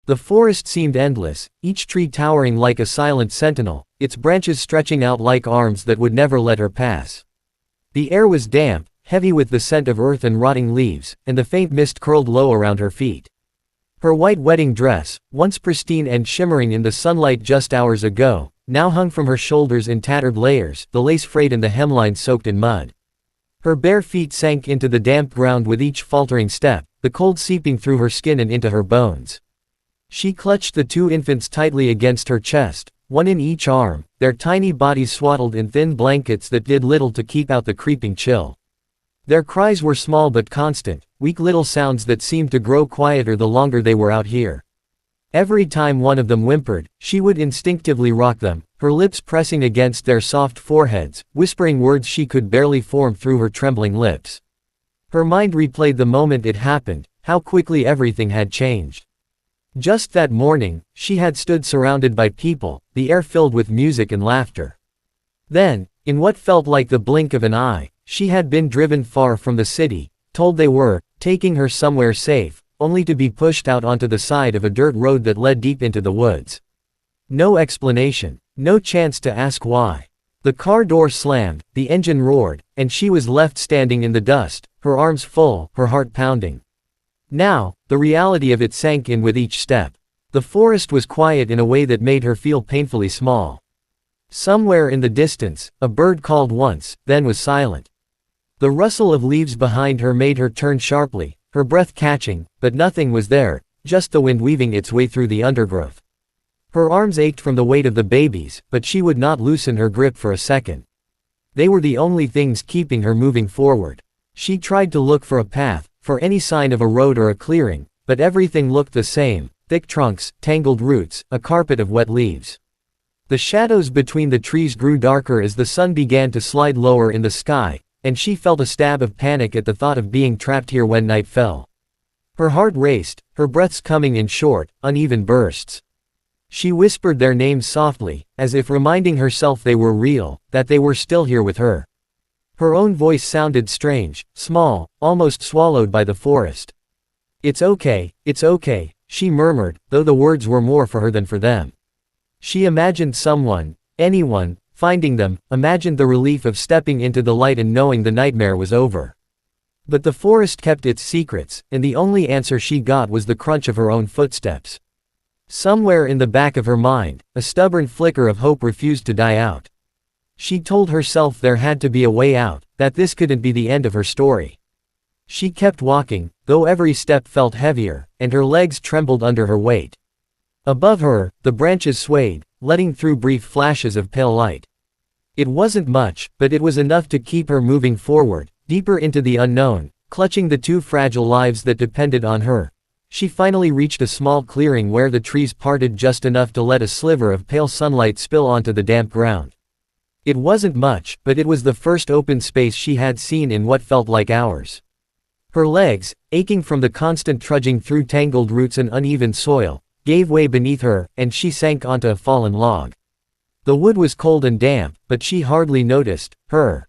The forest seemed endless, each tree towering like a silent sentinel, its branches stretching out like arms that would never let her pass. The air was damp, heavy with the scent of earth and rotting leaves, and the faint mist curled low around her feet. Her white wedding dress, once pristine and shimmering in the sunlight just hours ago, now hung from her shoulders in tattered layers, the lace frayed and the hemline soaked in mud. Her bare feet sank into the damp ground with each faltering step, the cold seeping through her skin and into her bones. She clutched the two infants tightly against her chest, one in each arm, their tiny bodies swaddled in thin blankets that did little to keep out the creeping chill. Their cries were small but constant, weak little sounds that seemed to grow quieter the longer they were out here. Every time one of them whimpered, she would instinctively rock them, her lips pressing against their soft foreheads, whispering words she could barely form through her trembling lips. Her mind replayed the moment it happened, how quickly everything had changed. Just that morning, she had stood surrounded by people, the air filled with music and laughter. Then, in what felt like the blink of an eye, she had been driven far from the city, told they were taking her somewhere safe, only to be pushed out onto the side of a dirt road that led deep into the woods. No explanation, no chance to ask why. The car door slammed, the engine roared, and she was left standing in the dust, her arms full, her heart pounding. Now, the reality of it sank in with each step. The forest was quiet in a way that made her feel painfully small. Somewhere in the distance, a bird called once, then was silent. The rustle of leaves behind her made her turn sharply, her breath catching, but nothing was there, just the wind weaving its way through the undergrowth. Her arms ached from the weight of the babies, but she would not loosen her grip for a second. They were the only things keeping her moving forward. She tried to look for a path, for any sign of a road or a clearing, but everything looked the same: thick trunks, tangled roots, a carpet of wet leaves. The shadows between the trees grew darker as the sun began to slide lower in the sky, and she felt a stab of panic at the thought of being trapped here when night fell. Her heart raced, her breaths coming in short, uneven bursts. She whispered their names softly, as if reminding herself they were real, that they were still here with her. Her own voice sounded strange, small, almost swallowed by the forest. It's okay," she murmured, though the words were more for her than for them. She imagined someone, anyone, finding them, imagined the relief of stepping into the light and knowing the nightmare was over. But the forest kept its secrets, and the only answer she got was the crunch of her own footsteps. Somewhere in the back of her mind, a stubborn flicker of hope refused to die out. She told herself there had to be a way out, that this couldn't be the end of her story. She kept walking, though every step felt heavier, and her legs trembled under her weight. Above her, the branches swayed, letting through brief flashes of pale light. It wasn't much, but it was enough to keep her moving forward, deeper into the unknown, clutching the two fragile lives that depended on her. She finally reached a small clearing where the trees parted just enough to let a sliver of pale sunlight spill onto the damp ground. It wasn't much, but it was the first open space she had seen in what felt like hours. Her legs, aching from the constant trudging through tangled roots and uneven soil, gave way beneath her, and she sank onto a fallen log. The wood was cold and damp, but she hardly noticed. Her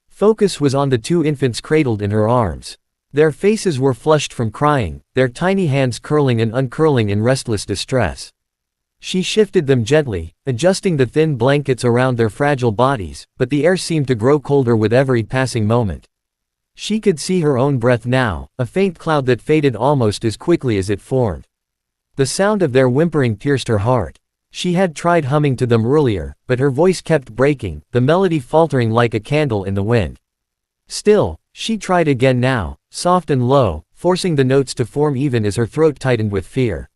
focus was on the two infants cradled in her arms. Their faces were flushed from crying, their tiny hands curling and uncurling in restless distress. She shifted them gently, adjusting the thin blankets around their fragile bodies, but the air seemed to grow colder with every passing moment. She could see her own breath now, a faint cloud that faded almost as quickly as it formed. The sound of their whimpering pierced her heart. She had tried humming to them earlier, but her voice kept breaking, the melody faltering like a candle in the wind. Still, she tried again now, soft and low, forcing the notes to form even as her throat tightened with fear.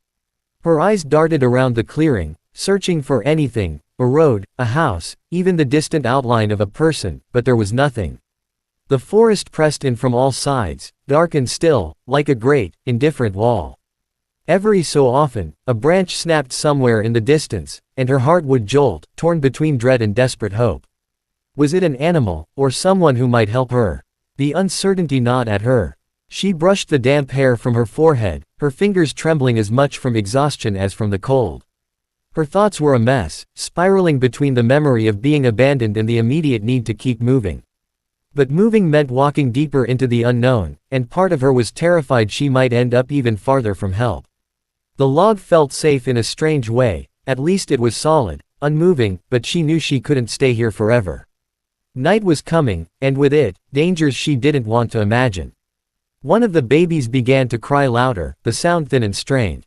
Her eyes darted around the clearing, searching for anything, a road, a house, even the distant outline of a person, but there was nothing. The forest pressed in from all sides, dark and still, like a great, indifferent wall. Every so often, a branch snapped somewhere in the distance, and her heart would jolt, torn between dread and desperate hope. Was it an animal, or someone who might help her? The uncertainty gnawed at her. She brushed the damp hair from her forehead, her fingers trembling as much from exhaustion as from the cold. Her thoughts were a mess, spiraling between the memory of being abandoned and the immediate need to keep moving. But moving meant walking deeper into the unknown, and part of her was terrified she might end up even farther from help. The log felt safe in a strange way, at least it was solid, unmoving, but she knew she couldn't stay here forever. Night was coming, and with it, dangers she didn't want to imagine. One of the babies began to cry louder, the sound thin and strained.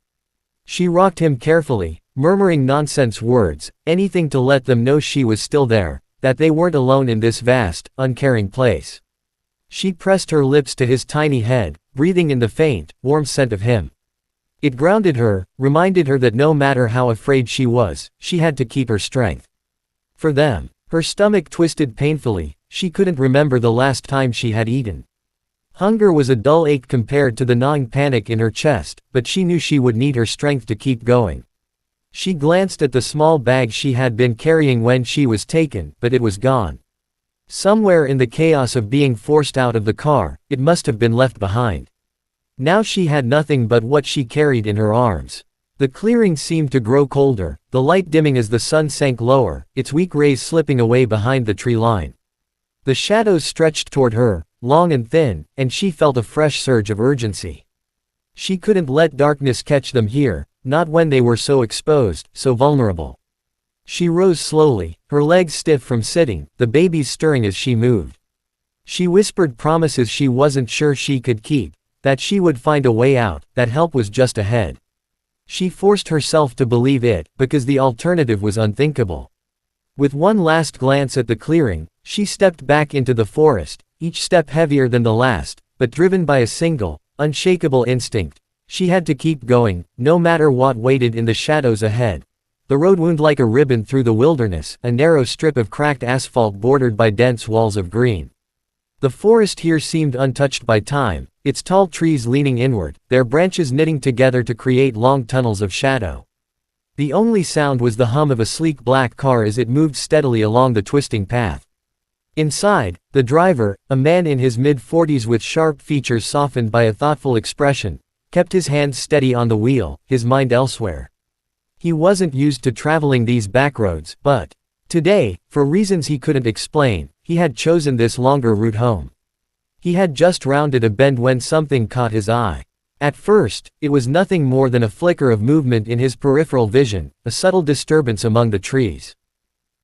She rocked him carefully, murmuring nonsense words, anything to let them know she was still there, that they weren't alone in this vast, uncaring place. She pressed her lips to his tiny head, breathing in the faint, warm scent of him. It grounded her, reminded her that no matter how afraid she was, she had to keep her strength. For them. Her stomach twisted painfully, she couldn't remember the last time she had eaten. Hunger was a dull ache compared to the gnawing panic in her chest, but she knew she would need her strength to keep going. She glanced at the small bag she had been carrying when she was taken, but it was gone. Somewhere in the chaos of being forced out of the car, it must have been left behind. Now she had nothing but what she carried in her arms. The clearing seemed to grow colder, the light dimming as the sun sank lower, its weak rays slipping away behind the tree line. The shadows stretched toward her, long and thin, and she felt a fresh surge of urgency. She couldn't let darkness catch them here, not when they were so exposed, so vulnerable. She rose slowly, her legs stiff from sitting, the babies stirring as she moved. She whispered promises she wasn't sure she could keep, that she would find a way out, that help was just ahead. She forced herself to believe it, because the alternative was unthinkable. With one last glance at the clearing, she stepped back into the forest, each step heavier than the last, but driven by a single, unshakable instinct. She had to keep going, no matter what waited in the shadows ahead. The road wound like a ribbon through the wilderness, a narrow strip of cracked asphalt bordered by dense walls of green. The forest here seemed untouched by time, its tall trees leaning inward, their branches knitting together to create long tunnels of shadow. The only sound was the hum of a sleek black car as it moved steadily along the twisting path. Inside, the driver, a man in his mid-40s with sharp features softened by a thoughtful expression, kept his hands steady on the wheel, his mind elsewhere. He wasn't used to traveling these backroads, but today, for reasons he couldn't explain, he had chosen this longer route home. He had just rounded a bend when something caught his eye. At first, it was nothing more than a flicker of movement in his peripheral vision, a subtle disturbance among the trees.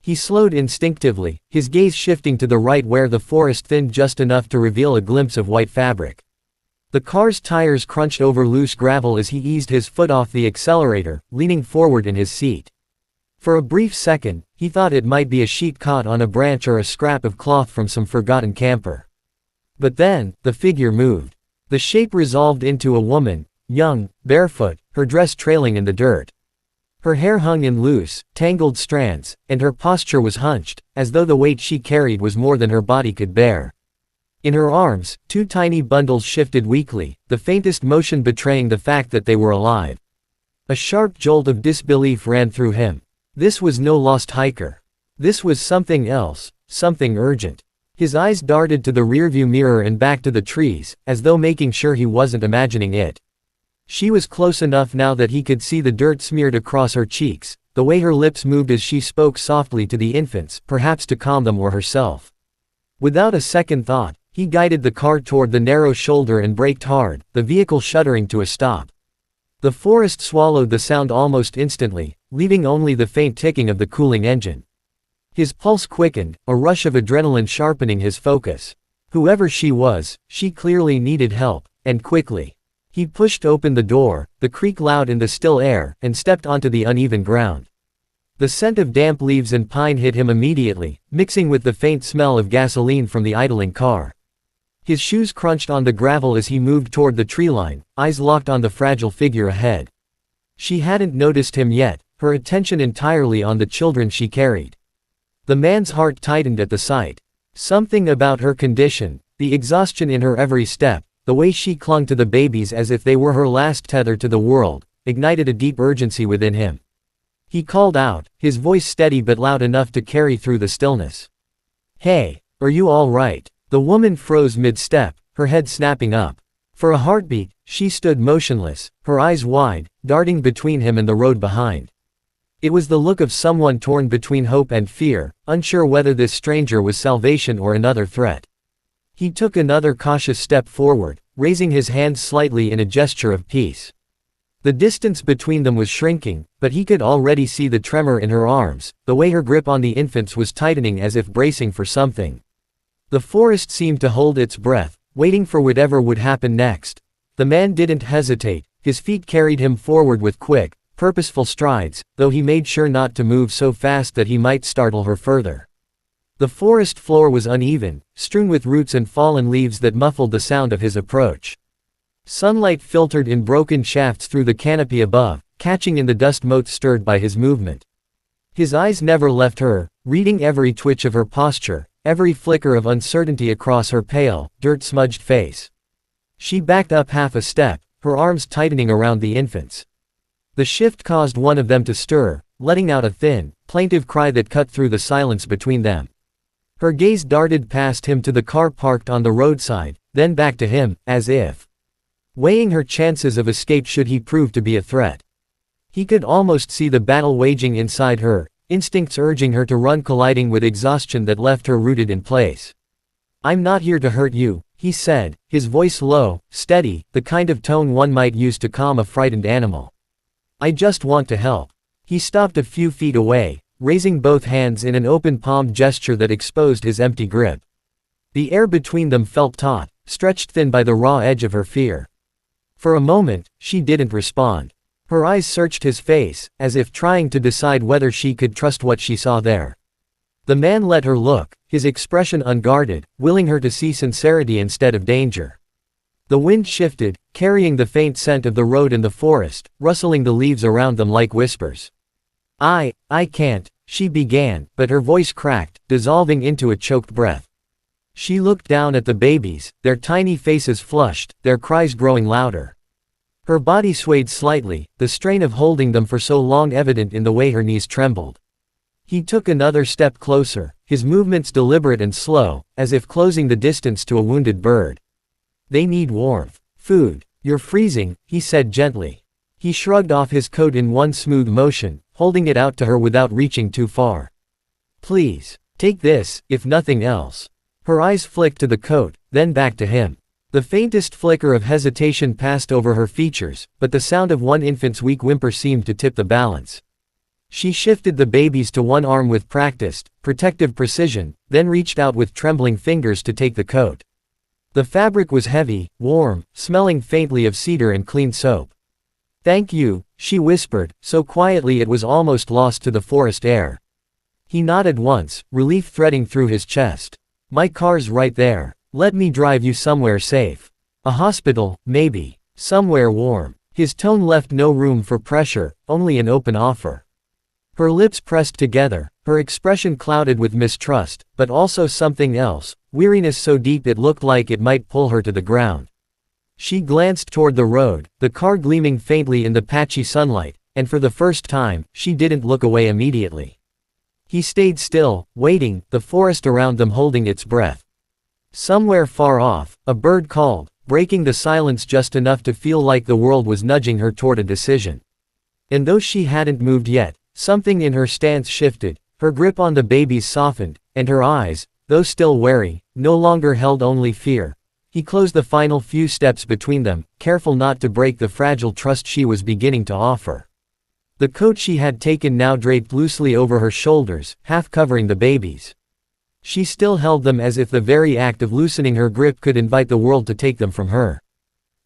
He slowed instinctively, his gaze shifting to the right where the forest thinned just enough to reveal a glimpse of white fabric. The car's tires crunched over loose gravel as he eased his foot off the accelerator, leaning forward in his seat. For a brief second, he thought it might be a sheet caught on a branch or a scrap of cloth from some forgotten camper. But then, the figure moved. The shape resolved into a woman, young, barefoot, her dress trailing in the dirt. Her hair hung in loose, tangled strands, and her posture was hunched, as though the weight she carried was more than her body could bear. In her arms, two tiny bundles shifted weakly, the faintest motion betraying the fact that they were alive. A sharp jolt of disbelief ran through him. This was no lost hiker. This was something else, something urgent. His eyes darted to the rearview mirror and back to the trees, as though making sure he wasn't imagining it. She was close enough now that he could see the dirt smeared across her cheeks, the way her lips moved as she spoke softly to the infants, perhaps to calm them or herself. Without a second thought, he guided the car toward the narrow shoulder and braked hard, the vehicle shuddering to a stop. The forest swallowed the sound almost instantly, leaving only the faint ticking of the cooling engine. His pulse quickened, a rush of adrenaline sharpening his focus. Whoever she was, she clearly needed help, and quickly. He pushed open the door, the creak loud in the still air, and stepped onto the uneven ground. The scent of damp leaves and pine hit him immediately, mixing with the faint smell of gasoline from the idling car. His shoes crunched on the gravel as he moved toward the tree line, eyes locked on the fragile figure ahead. She hadn't noticed him yet, her attention entirely on the children she carried. The man's heart tightened at the sight. Something about her condition, the exhaustion in her every step, the way she clung to the babies as if they were her last tether to the world, ignited a deep urgency within him. He called out, his voice steady but loud enough to carry through the stillness. "Hey, are you all right?" The woman froze mid-step, her head snapping up. For a heartbeat, she stood motionless, her eyes wide, darting between him and the road behind. It was the look of someone torn between hope and fear, unsure whether this stranger was salvation or another threat. He took another cautious step forward, raising his hands slightly in a gesture of peace. The distance between them was shrinking, but he could already see the tremor in her arms, the way her grip on the infants was tightening as if bracing for something. The forest seemed to hold its breath, waiting for whatever would happen next. The man didn't hesitate, his feet carried him forward with quick, purposeful strides, though he made sure not to move so fast that he might startle her further. The forest floor was uneven, strewn with roots and fallen leaves that muffled the sound of his approach. Sunlight filtered in broken shafts through the canopy above, catching in the dust motes stirred by his movement. His eyes never left her, reading every twitch of her posture, every flicker of uncertainty across her pale, dirt-smudged face. She backed up half a step, her arms tightening around the infants. The shift caused one of them to stir, letting out a thin, plaintive cry that cut through the silence between them. Her gaze darted past him to the car parked on the roadside, then back to him, as if weighing her chances of escape should he prove to be a threat. He could almost see the battle waging inside her, instincts urging her to run colliding with exhaustion that left her rooted in place. "I'm not here to hurt you," he said, his voice low, steady, the kind of tone one might use to calm a frightened animal. "I just want to help." He stopped a few feet away, raising both hands in an open-palmed gesture that exposed his empty grip. The air between them felt taut, stretched thin by the raw edge of her fear. For a moment, she didn't respond. Her eyes searched his face, as if trying to decide whether she could trust what she saw there. The man let her look, his expression unguarded, willing her to see sincerity instead of danger. The wind shifted, carrying the faint scent of the road and the forest, rustling the leaves around them like whispers. I can't," she began, but her voice cracked, dissolving into a choked breath. She looked down at the babies, their tiny faces flushed, their cries growing louder. Her body swayed slightly, the strain of holding them for so long evident in the way her knees trembled. He took another step closer, his movements deliberate and slow, as if closing the distance to a wounded bird. "They need warmth. Food. You're freezing," he said gently. He shrugged off his coat in one smooth motion, holding it out to her without reaching too far. "Please, take this, if nothing else." Her eyes flicked to the coat, then back to him. The faintest flicker of hesitation passed over her features, but the sound of one infant's weak whimper seemed to tip the balance. She shifted the babies to one arm with practiced, protective precision, then reached out with trembling fingers to take the coat. The fabric was heavy, warm, smelling faintly of cedar and clean soap. "Thank you," she whispered, so quietly it was almost lost to the forest air. He nodded once, relief threading through his chest. "My car's right there. Let me drive you somewhere safe. A hospital, maybe. Somewhere warm." His tone left no room for pressure, only an open offer. Her lips pressed together, her expression clouded with mistrust, but also something else, weariness so deep it looked like it might pull her to the ground. She glanced toward the road, the car gleaming faintly in the patchy sunlight, and for the first time, she didn't look away immediately. He stayed still, waiting, the forest around them holding its breath. Somewhere far off, a bird called, breaking the silence just enough to feel like the world was nudging her toward a decision. And though she hadn't moved yet, something in her stance shifted, her grip on the babies softened, and her eyes, though still wary, no longer held only fear. He closed the final few steps between them, careful not to break the fragile trust she was beginning to offer. The coat she had taken now draped loosely over her shoulders, half covering the babies. She still held them as if the very act of loosening her grip could invite the world to take them from her.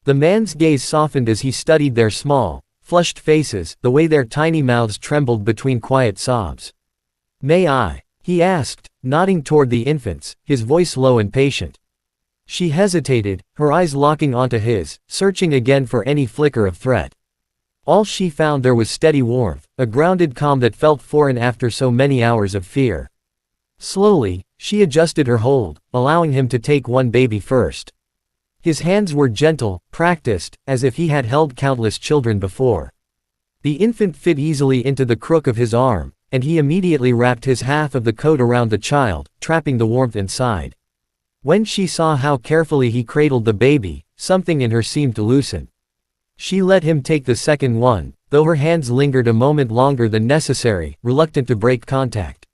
The man's gaze softened as he studied their small, flushed faces, the way their tiny mouths trembled between quiet sobs. "May I?" he asked, nodding toward the infants, his voice low and patient. She hesitated, her eyes locking onto his, searching again for any flicker of threat. All she found there was steady warmth, a grounded calm that felt foreign after so many hours of fear. Slowly, she adjusted her hold, allowing him to take one baby first. His hands were gentle, practiced, as if he had held countless children before. The infant fit easily into the crook of his arm, and he immediately wrapped his half of the coat around the child, trapping the warmth inside. When she saw how carefully he cradled the baby, something in her seemed to loosen. She let him take the second one, though her hands lingered a moment longer than necessary, reluctant to break contact.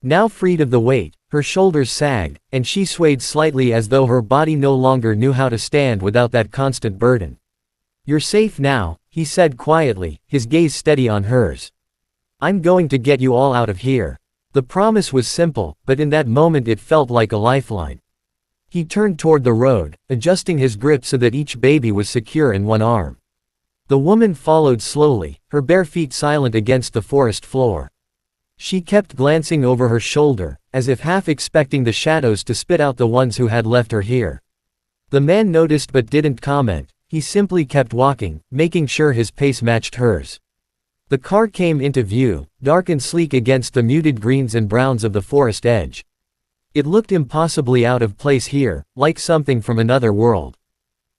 Now freed of the weight, her shoulders sagged, and she swayed slightly as though her body no longer knew how to stand without that constant burden. "You're safe now," he said quietly, his gaze steady on hers. "I'm going to get you all out of here." The promise was simple, but in that moment it felt like a lifeline. He turned toward the road, adjusting his grip so that each baby was secure in one arm. The woman followed slowly, her bare feet silent against the forest floor. She kept glancing over her shoulder, as if half expecting the shadows to spit out the ones who had left her here. The man noticed but didn't comment, he simply kept walking, making sure his pace matched hers. The car came into view, dark and sleek against the muted greens and browns of the forest edge. It looked impossibly out of place here, like something from another world.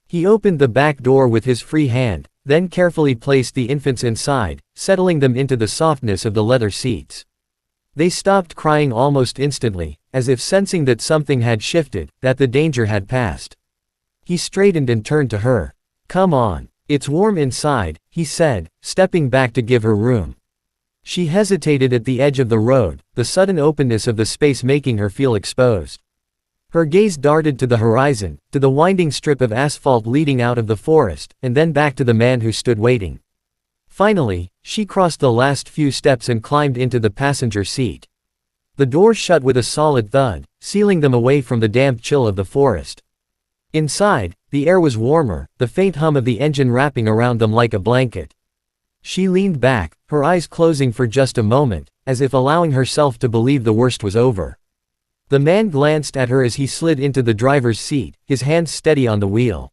He opened the back door with his free hand, then carefully placed the infants inside, settling them into the softness of the leather seats. They stopped crying almost instantly, as if sensing that something had shifted, that the danger had passed. He straightened and turned to her. "Come on. It's warm inside," he said, stepping back to give her room. She hesitated at the edge of the road, the sudden openness of the space making her feel exposed. Her gaze darted to the horizon, to the winding strip of asphalt leading out of the forest, and then back to the man who stood waiting. Finally, she crossed the last few steps and climbed into the passenger seat. The door shut with a solid thud, sealing them away from the damp chill of the forest. Inside, the air was warmer, the faint hum of the engine wrapping around them like a blanket. She leaned back, her eyes closing for just a moment, as if allowing herself to believe the worst was over. The man glanced at her as he slid into the driver's seat, his hands steady on the wheel.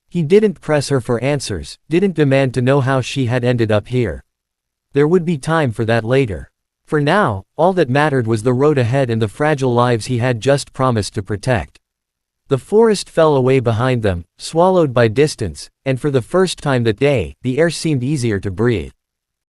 He didn't press her for answers, didn't demand to know how she had ended up here. There would be time for that later. For now, all that mattered was the road ahead and the fragile lives he had just promised to protect. The forest fell away behind them, swallowed by distance, and for the first time that day, the air seemed easier to breathe.